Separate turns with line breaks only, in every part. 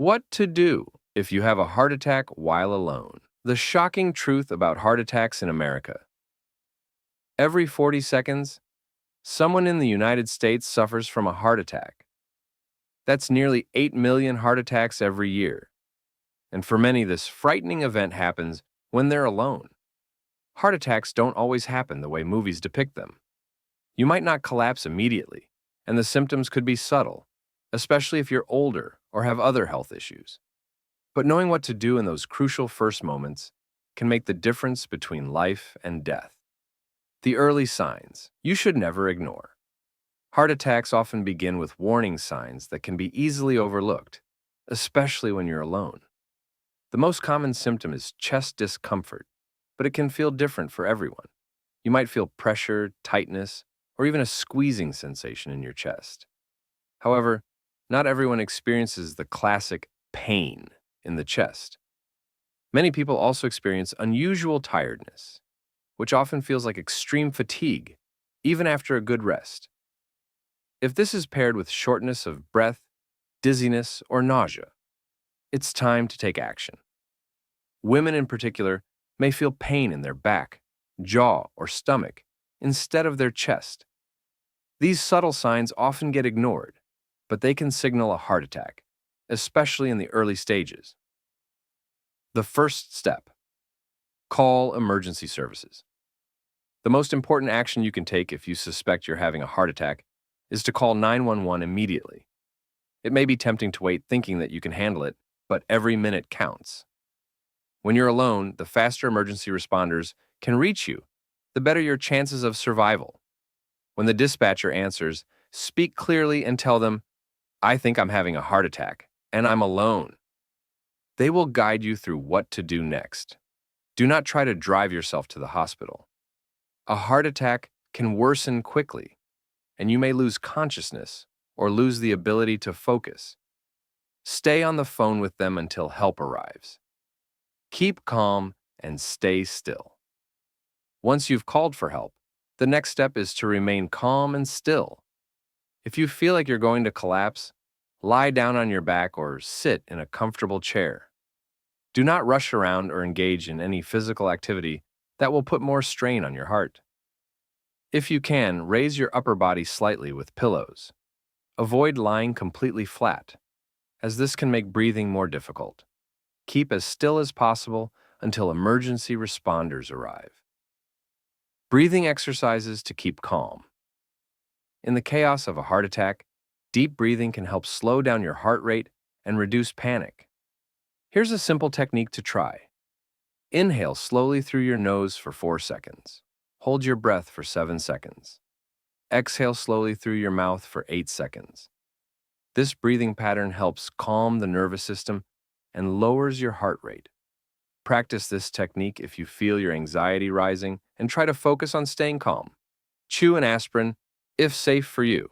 What to do if you have a heart attack while alone? The shocking truth about heart attacks in America. Every 40 seconds, someone in the United States suffers from a heart attack. That's nearly 8 million heart attacks every year. And for many, this frightening event happens when they're alone. Heart attacks don't always happen the way movies depict them. You might not collapse immediately, and the symptoms could be subtle, especially if you're older or have other health issues. But knowing what to do in those crucial first moments can make the difference between life and death. The early signs you should never ignore. Heart attacks often begin with warning signs that can be easily overlooked, especially when you're alone. The most common symptom is chest discomfort, but it can feel different for everyone. You might feel pressure, tightness, or even a squeezing sensation in your chest. However, not everyone experiences the classic pain in the chest. Many people also experience unusual tiredness, which often feels like extreme fatigue, even after a good rest. If this is paired with shortness of breath, dizziness, or nausea, it's time to take action. Women in particular may feel pain in their back, jaw, or stomach instead of their chest. These subtle signs often get ignored, but they can signal a heart attack, especially in the early stages. The first step: call emergency services. The most important action you can take if you suspect you're having a heart attack is to call 911 immediately. It may be tempting to wait thinking that you can handle it, but every minute counts. When you're alone, the faster emergency responders can reach you, the better your chances of survival. When the dispatcher answers, speak clearly and tell them, "I think I'm having a heart attack, and I'm alone." They will guide you through what to do next. Do not try to drive yourself to the hospital. A heart attack can worsen quickly, and you may lose consciousness or lose the ability to focus. Stay on the phone with them until help arrives. Keep calm and stay still. Once you've called for help, the next step is to remain calm and still. If you feel like you're going to collapse, lie down on your back or sit in a comfortable chair. Do not rush around or engage in any physical activity that will put more strain on your heart. If you can, raise your upper body slightly with pillows. Avoid lying completely flat, as this can make breathing more difficult. Keep as still as possible until emergency responders arrive. Breathing exercises to keep calm. In the chaos of a heart attack, deep breathing can help slow down your heart rate and reduce panic. Here's a simple technique to try. Inhale slowly through your nose for 4 seconds. Hold your breath for 7 seconds. Exhale slowly through your mouth for 8 seconds. This breathing pattern helps calm the nervous system and lowers your heart rate. Practice this technique if you feel your anxiety rising and try to focus on staying calm. Chew an aspirin if safe for you.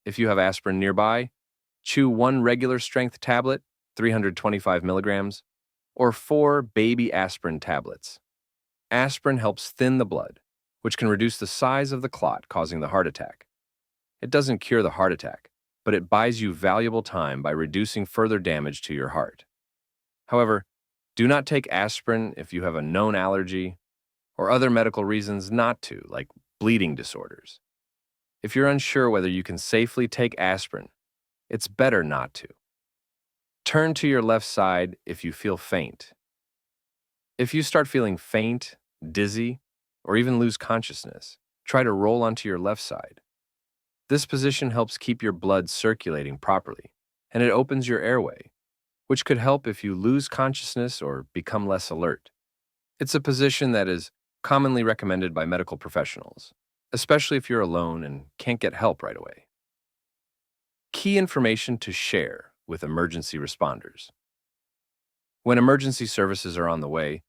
If you have aspirin nearby, chew 1 regular strength tablet, 325 milligrams, or 4 baby aspirin tablets. Aspirin helps thin the blood, which can reduce the size of the clot causing the heart attack. It doesn't cure the heart attack, but it buys you valuable time by reducing further damage to your heart. However, do not take aspirin if you have a known allergy or other medical reasons not to, like bleeding disorders. If you're unsure whether you can safely take aspirin, it's better not to. Turn to your left side if you feel faint. If you start feeling faint, dizzy, or even lose consciousness, try to roll onto your left side. This position helps keep your blood circulating properly, and it opens your airway, which could help if you lose consciousness or become less alert. It's a position that is commonly recommended by medical professionals, especially if you're alone and can't get help right away. Key information to share with emergency responders. When emergency services are on the way,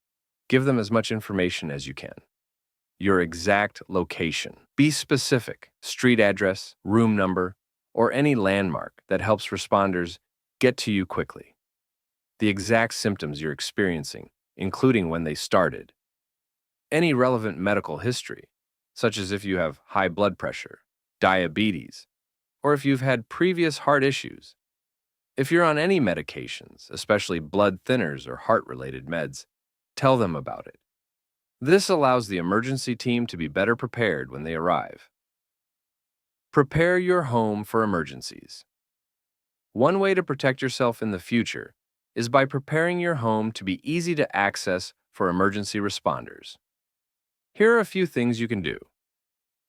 give them as much information as you can. Your exact location. Be specific: street address, room number, or any landmark that helps responders get to you quickly. The exact symptoms you're experiencing, including when they started. Any relevant medical history, such as if you have high blood pressure, diabetes, or if you've had previous heart issues. If you're on any medications, especially blood thinners or heart-related meds, tell them about it. This allows the emergency team to be better prepared when they arrive. Prepare your home for emergencies. One way to protect yourself in the future is by preparing your home to be easy to access for emergency responders. Here are a few things you can do.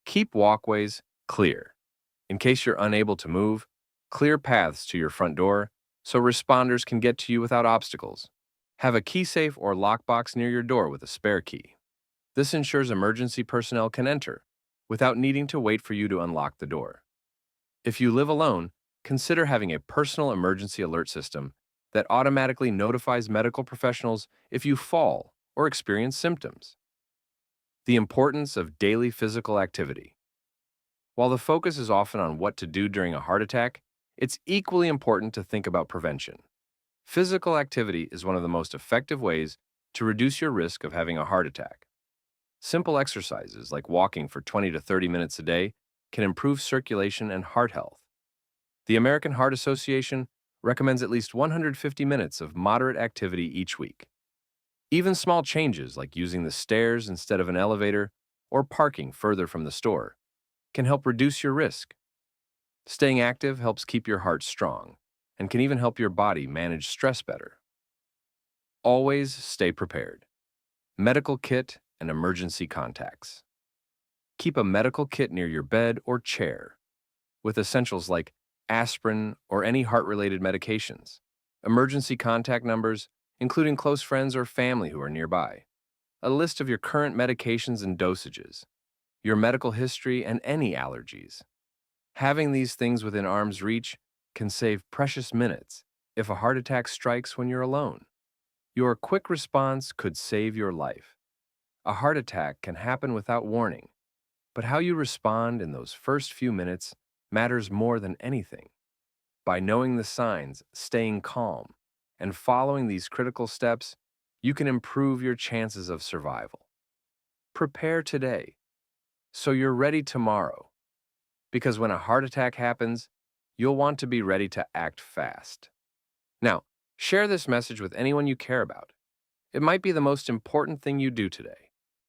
Keep walkways clear. In case you're unable to move, clear paths to your front door so responders can get to you without obstacles. Have a key safe or lockbox near your door with a spare key. This ensures emergency personnel can enter without needing to wait for you to unlock the door. If you live alone, consider having a personal emergency alert system that automatically notifies medical professionals if you fall or experience symptoms. The importance of daily physical activity. While the focus is often on what to do during a heart attack, it's equally important to think about prevention. Physical activity is one of the most effective ways to reduce your risk of having a heart attack. Simple exercises like walking for 20 to 30 minutes a day can improve circulation and heart health. The American Heart Association recommends at least 150 minutes of moderate activity each week. Even small changes like using the stairs instead of an elevator or parking further from the store can help reduce your risk. Staying active helps keep your heart strong and can even help your body manage stress better. Always stay prepared. Medical kit and emergency contacts. Keep a medical kit near your bed or chair with essentials like aspirin or any heart-related medications, emergency contact numbers, including close friends or family who are nearby, a list of your current medications and dosages, your medical history, and any allergies. Having these things within arm's reach can save precious minutes if a heart attack strikes when you're alone. Your quick response could save your life. A heart attack can happen without warning, but how you respond in those first few minutes matters more than anything. By knowing the signs, staying calm, and following these critical steps, you can improve your chances of survival. Prepare today so you're ready tomorrow, because when a heart attack happens, you'll want to be ready to act fast. Now, share this message with anyone you care about. It might be the most important thing you do today.